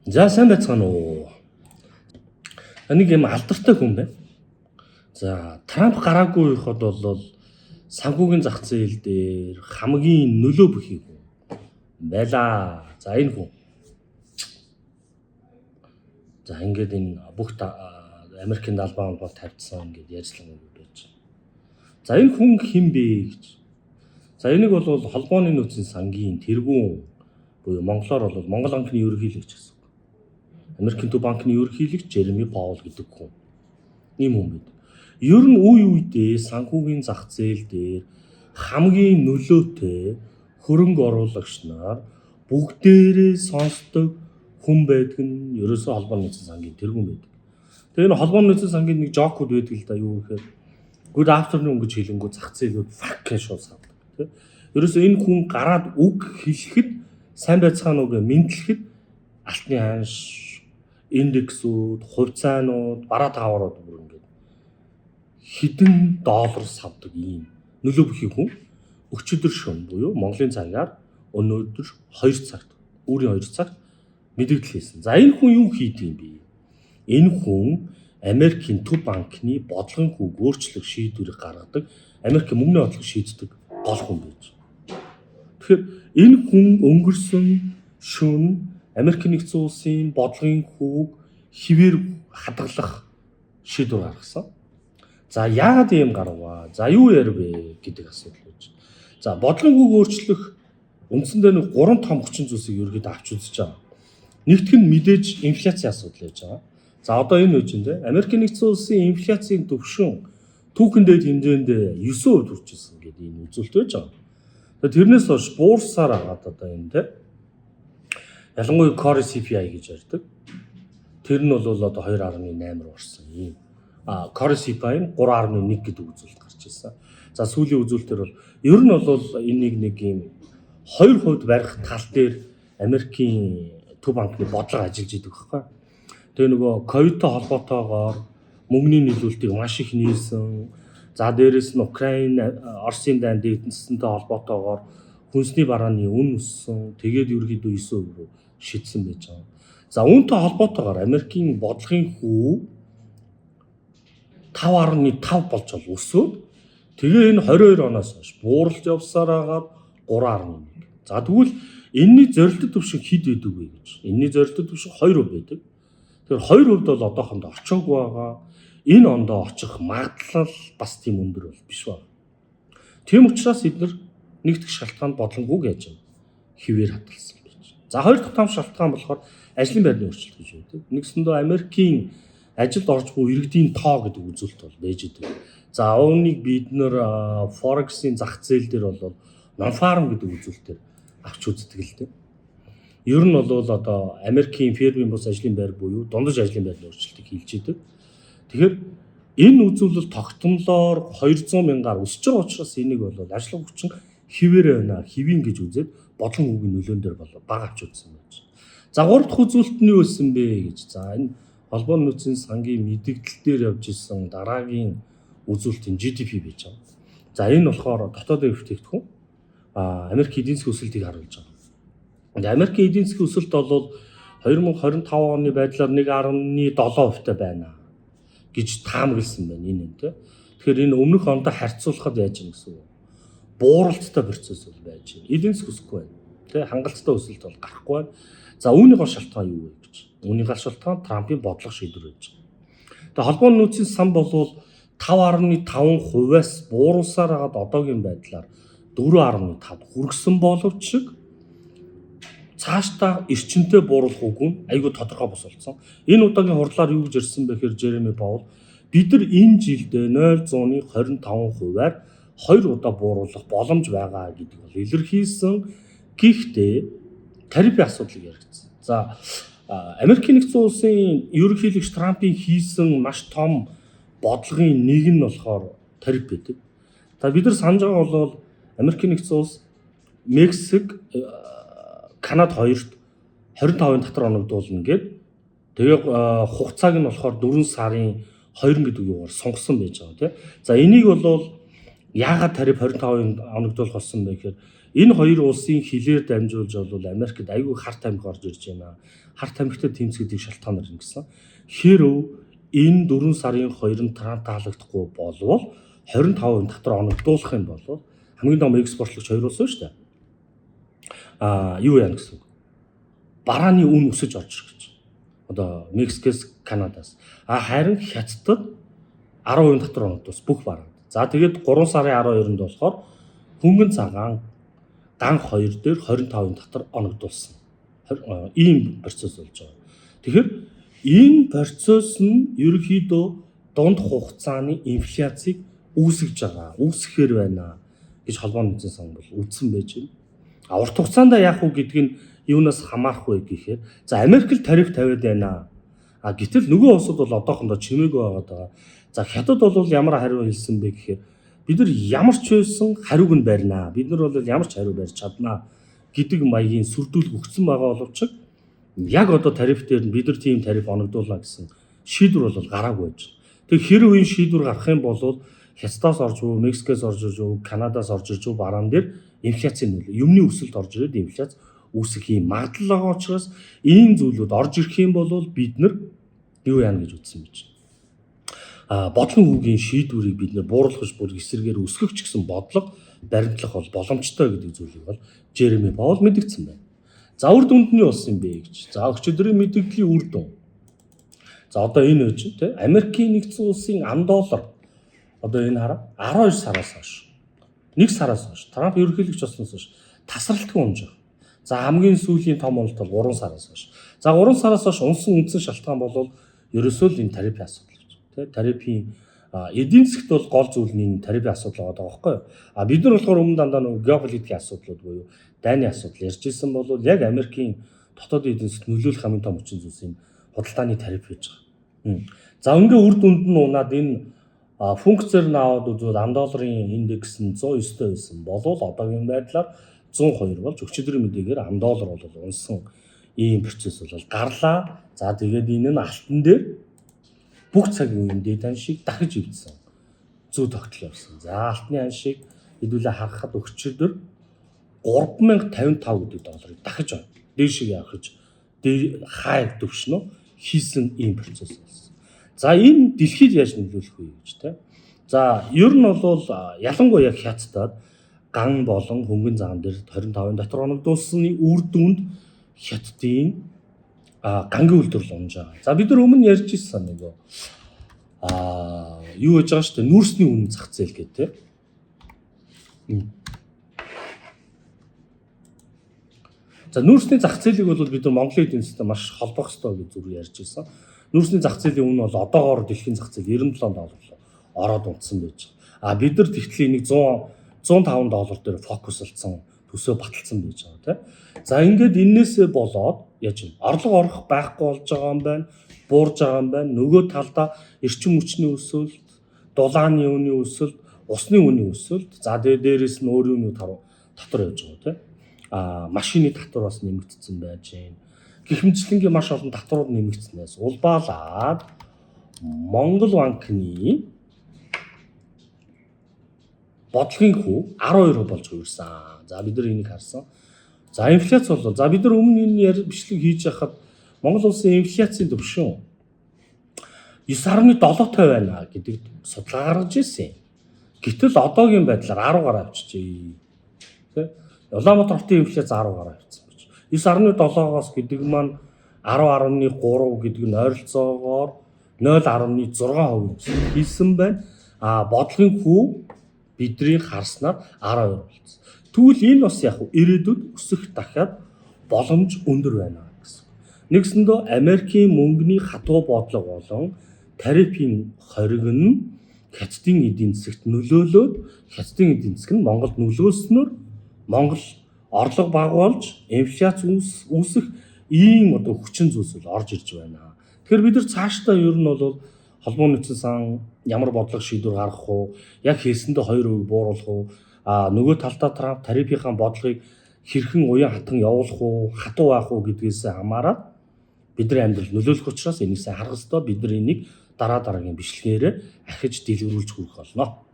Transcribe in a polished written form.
За сайн байцгаана уу. Нэг юм алдартай хүн байна. За Трамп гараагүй байхад бол санхүүгийн зах зээл дээр хамгийн нөлөө бүхий хүн байлаа. За энэ хүн. За ингээд энэ бүх Америкийн далбаа бол тавьдсан ингээд ярьцлагууд байж байна. За энэ хүн хэн бэ гэж. За энийг бол холбооны нөөцийн сангийн тэргүүн буюу монголоор бол Монгол банкны ерөнхийлөгч гэсэн. Америкийн төв банкны ерөнхийлөгч Жереми Паул гэдэг хүн. Ийм хүн бид. Ер нь үе үедээ санхүүгийн зах зээл дээр хамгийн нөлөөтэй хөрөнгө оруулагч нар бүгдээрээ сонсдог хүн байдаг нь ерөөсөө холбооны нөөцийн сангийн тэргүүн байдаг. Тэгээ энэ холбооны нөөцийн сангийн нэг жокуд байдаг л да юу гэхээр good afternoon гэж хэлэнгүү зах зээлүүд fuck гэж шууд тий. Ерөөсөө энэ хүн гараад үг хэлэхэд сайн байцгаана уу гэж мэдлэхэд алтны ханш индексүүд, хувьцаанууд, бараа таварууд бүр ингээд хэдэн доллар савдаг ийм нөлөө бүхий хүн өчигдөр шөнө буюу Монголын цагаар өнөөдөр 2 цагт өөрийн 2 цагт мэдээлэл хийсэн. За энэ хүн юу хийдэг юм бэ? Энэ хүн Америкийн төв банкны бодлогын хүүг өөрчлөх шийдвэрийг гаргадаг, Америкийн мөнгөний бодлого шийддэг гол хүн байж. Тэгэхээр энэ хүн өнгөрсөн шөнө Америкийн нэгдсэн улсын бодлогын хүүг хിവэр хадгалах шийдвэр гаргасан. За яагаад ийм гарваа? За юу ярив гэдэг асуудал байж. За бодлогын хүүг өөрчлөх үндсэндээ нэг 3 том хүчин зүйлсийг ерөөд авч үзэж байгаа. Нэгтгэх нь мэдээж инфляцийн асуудал байж байгаа. За одоо энэ үеийн дээ Америкийн нэгдсэн улсын инфляцийн түвшин түүхэн дээд хэмжээнд 9% хүрчихсэн гэдэг энэ үзүүлэлт байж байгаа. Тэрнээс хойш буурсаар агаад одоо энэ дээ ялангуяа core CPI гэж ярьдаг. Тэр нь бол одоо 2.8 орсон юм. Core CPI нь 3.1 гэдэг үзүүлэлт гарч ирсэн. За сүүлийн үзүүлэлтээр бол ер нь бол энийг нэг юм 2% барих тал дээр Америкийн төв банкны бодлого ажиллаж идэг байхгүй. Тэгээ нөгөө ковидтой холбоотойгоор мөнгөний нийлүүлэлтийг маш их нээсэн. За дээрэс нь Украин, Оросын дайнд эдэнсэнтэй холбоотойгоор хүнсний барааны үн өссөн. Тэгээд ерөөдөө 9% рүү шийдсэн байж байгаа. За үүнтэй холбоотойгоор Америкийн бодлогын хүү 5.5 болж бол өсөөд тэгээ энэ 22 оноос хойш бууралж явсаар хагаад 3.1. За тэгвэл энэний зорилттой түвшин хэд байдаг вэ гэж. Энэний зорилттой түвшин 2% байдаг. Тэгэхээр 2% бол одоохондоо очоогүй байгаа. Энэ ондоо очих магадлал бас тийм өндөр бол биш байна. Тийм учраас эдгээр нэгдэх шалтгаан бодлонгүйг яаж юм хിവэр хадгалсан байж. За хоёр дахь том шалтгаан болохоор ажлын байрны өөрчлөлт гэж байдаг. Нэгсэндээ Америкийн ажилд орж буй иргэдийн тоо гэдэг үзүүлэлт бол байж идэг. За үүнийг бид нэр Forex-ийн зах зээл дээр бол non-farm гэдэг үзүүлэлтээр авч үздэг л дээ. Ер нь бол одоо Америкийн фермийн бус ажлын байр буюу дундаж ажлын байрны өөрчлөлтийг хийж идэг. Тэгэхээр энэ үзүүлэлт тогтмолоор 200 мянгаар өсөж байгаа учраас энийг бол ажлын хүчин хിവэр байна. Хивэн гэж үзээд бодлон үгийн нөлөөн дээр бол бага авч үзсэн байж. За 3 дахь үзүүлэлт нь юу байсан бэ гэж. За энэ холбооны нөөцийн сангийн мэдээлэл дээр явж исэн дараагийн үзүүлэлтийн GDP байж байгаа. За энэ болохоор дотоодын бүтээгдэхүүн Америкийн эдийн засгийн өсөлтийг харуулж байгаа. Америкийн эдийн засгийн өсөлт бол 2025 оны байдлаар 1.7% байна гэж таамагласан байна энэ үнэтэй. Тэгэхээр энэ өмнөх ондоо харьцуулахад яаж юм гэсэн үг. Бууралттай процесс бол байж байна. Эдийн засаг өсөхгүй байна. Тэ хангалттай өсөлт бол гарахгүй байна. За үүний гол шалтгаан юу вэ гэж. Үүний гол шалтгаан Трампын бодлого шийдвэр байж байгаа. Тэгээ холбооны нөөцийн сан бол 5.5%-аас бууруулсаар хагаад одоогийн байдлаар 4.5 хүргэсэн боловч цаашдаа эрчимтэй бууруулах үг нь айгүй тодорхой бос болсон. Энэ удаагийн хурлаар юу гэж ирсэн бэ гэхээр Жереми Паул бид нар энэ жилд 0.25%-аар 2 удаа бууруулах боломж байгаа гэдэг бол илэрхийлсэн. Гэхдээ тарифын асуудлыг яригдсан. За Америкийн нэгдсэн улсын ерөнхийлөгч Трампын хийсэн маш том бодлогын нэг нь болохоор тариф байдаг. За бид нар санаж байгаа бол Америкийн нэгдсэн улс Мексик Канад хоёрт 25-ын татвар оногдуулна гэд тэгээ хугацааг нь болохоор 4 сарын 20 гэдэг юугаар сонгосон байж байгаа тийм. За энийг бол яагаад тариф 25-ын оногдуулах болсон бэ гэхээр Энэ хоёр улсын хилээр дамжуулж бол Америкт айгүй харт амиг орж ирж байна. Харт амигтай тэмцэх гэдэг шалтгаанаар ингэсэн. Хэрв энэ 4 сарын 2-нд Трамп таалагдахгүй болвол 25% татвар оногдуулах юм бол хамгийн том экспортлогч хоёр улс шүү дээ. Юу яа гэсэн үг. Барааны үн өсөж орж ирэх гэж. Одоо Мексикээс, Канадаас. Харин Хятадд 10% татвар оногдуулсан бүх бараа. За тэгээд 3 сарын 12-нд болохоор хөнгөн цагаан ган 2 дээр 25% татвар оногдуулсан. Ийм процесс болж байгаа. Тэгэхээр энэ процесс нь ерөнхийдөө дунд хугацааны инфляцийг үүсгэж байгаа. Үүсгэхээр байна гэж холбооны эзэн сан бол үздсэн байж байна. Урт хугацаанд яах вэ гэдг нь юунаас хамаарах вэ гэхээр за Америк л тариф тавиад байна. Гэтэл нөгөө улсууд бол одоохондоо чимээгүй байгаа. За Хятад бол ямар хариу хэлсэн бэ гэхээр бид нар ямар ч байсан хариуг нь барина. Бид нар бол ямар ч хариу барьж чаднаа гэдэг маягийн сүрдүүлэг өгсөн байгаа боловч яг одоо тариф дээр нь бид нар тийм тариф оногдуулна гэсэн шийдвэр бол гараагүй байж. Тэг хэрэг энэ шийдвэр гарах юм бол Хятадаас орж буй, Мексикээс орж ирж буй, Канадаас орж ирж буй бараан дээр инфляцийн нөлөө, юмны өсөлт орж ирээд инфляц үүсэх юм магадлал байгаа учраас ийм зүйлүүд орж ирэх юм бол бид нар юу яана гэж үзсэн байж. Бодлон хүүгийн шийдвэрийг бид нэр бууруулах бүр эсрэгээр өсгөх ч гэсэн бодлого баримтлах бол боломжтой гэдэг зүйлийг бол Жереми Паул мэдгдсэн байна. За үр дүнд нь болсон юм бэ гэж. За өчигдрийн мэдээллийн үр дүн. За одоо энэ үеч тий Америкийн нэгдсэн улсын $1 одоо энэ хараа 12 сараас хойш 1 сараас хойш Трамп ерөнхийлөгч болсноос хойш тасралтгүй унж байгаа. За хамгийн сүүлийн том уналт бол 3 сараас хойш. За 3 сараас хойш унсан үндсэн шалтгаан бол ерөөсөө л энэ тарифын асуудал гэж. Тэ тарифын эдийн засгт бол гол зүйл нь энэ тарифын асуудал байгаа байхгүй юу? Бид нар болохоор өмнө дандаа нэг геополитикийн асуудлууд буюу дайны асуудал ярьж ирсэн бол яг Америкийн дотоодын эдийн засгт нөлөөлөх хамгийн том хүчин зүйлс энэ худалдааны тариф гэж байгаа. За ингээ үр дүнд нь унаад энэ функцээр наваад үзвэл $1 индекс нь 109 байсан болвол одоогийн байдлаар 102 болж өчигдрийн мэдээгээр $1 бол унсан ийм процесс бол гарлаа. За тэгээд энэ нь алтан дээр бүх цагийн үеийн дэд аншийг дахиж ивдсэн. Зүү тогтол явсан. За алтны аншийг хэдүүлээ харахад өчигдөр $3,055 гэдэг долларыг дахиж дээшээ явах хай төвшнөө хийсэн ийм процесс болсон. За энэ дэлхийд яаж нөлөөлөх вэ гэж тэ. За ер нь бол ялангуяа Хятадд ган болон хөнгөн цагаан дээр 25% татвар оногдуулсны үр дүнд Хятадын гангийн үйлдвэрлэл унж байгаа. За бид нар өмнө ярьж ирсэн нөгөө юу гэж байгаа шүү дээ. Нүүрсний үнэ зах зээл гэдэг тэ. За нүүрсний зах зээлийг бол бид нар Монголын эдийн засгийн маш холбох ёстой гэж зүрх ярьж ирсэн. Нүүрсний зах зээлийн үнэ бол одоогоор дэлхийн зах зээл $97 ороод унтсан байж байгаа. Бид нар тэгтэл энийг $105 дээр фокуслцсан төсөө баталсан байж байгаа тийм. За ингээд энээсээ болоод яаж юм орлого орох байхгүй болж байгаа юм байна. Буурж байгаа юм байна. Нөгөө талдаа эрчим хүчний өсөлт, дулааны үнийн өсөлт, усны үнийн өсөлт, за дээрээс нь өөрийн татвар явж байгаа тийм. Машины татвар бас нэмэгдсэн байж байна. Гихмчлэнгийн маш олон татварууд нэмэгдснээс улбаалаад Монгол банкны бодлогын хүү 12% болж хувирсан. За бид нар энийг харсан. За инфляц бол за бид нар өмнө энэ бичлэг хийж байхад Монгол улсын инфляцийн түвшин 9.7% байна гэдэг судалгаа гаргаж ирсэн. Гэтэл одоогийн байдлаар 10 гараа авчижээ. Тэ? Улаанбаатар хотын инфляц 10 гараа авчихсан гэж. 9.7-оос гэдэг маань 10.3 гэдэг нь ойролцоогоор 0.6% хийсэн байна. Бодлогын хүү бидний харснаар 12 болсон. Тэгвэл энэ бас яг ирээдүйд өсөх дахиад боломж өндөр байна гэсэн. Нэгсэндээ Америкийн мөнгөний хатуу бодлого болон тарифын хориг нь Хятадын эдийн засагт нөлөөлөөд Хятадын эдийн засаг нь Монголд нөлөөлснөөр Монгол орлого бага болж инфляц үүсэх ийм одоо хүчин зүйлс орж ирж байна. Тэгэхээр бид нар цаашдаа ер нь бол холбооны эзэн сан ямар бодлого шийдвэр гаргах уу, яг хэлсэндээ 2% бууруулах уу, нөгөө талдаа Трамп тарифын бодлогыг хэрхэн уян хатан явуулах уу, хатуу байх уу гэдгээс хамаарат бидний амьдрал нөлөөлөх учраас энэсээ харах ёстой. Бид нар энийг дараа дараагийн бичлэгээр ахиж дэлгэрүүлж хүргэх болно.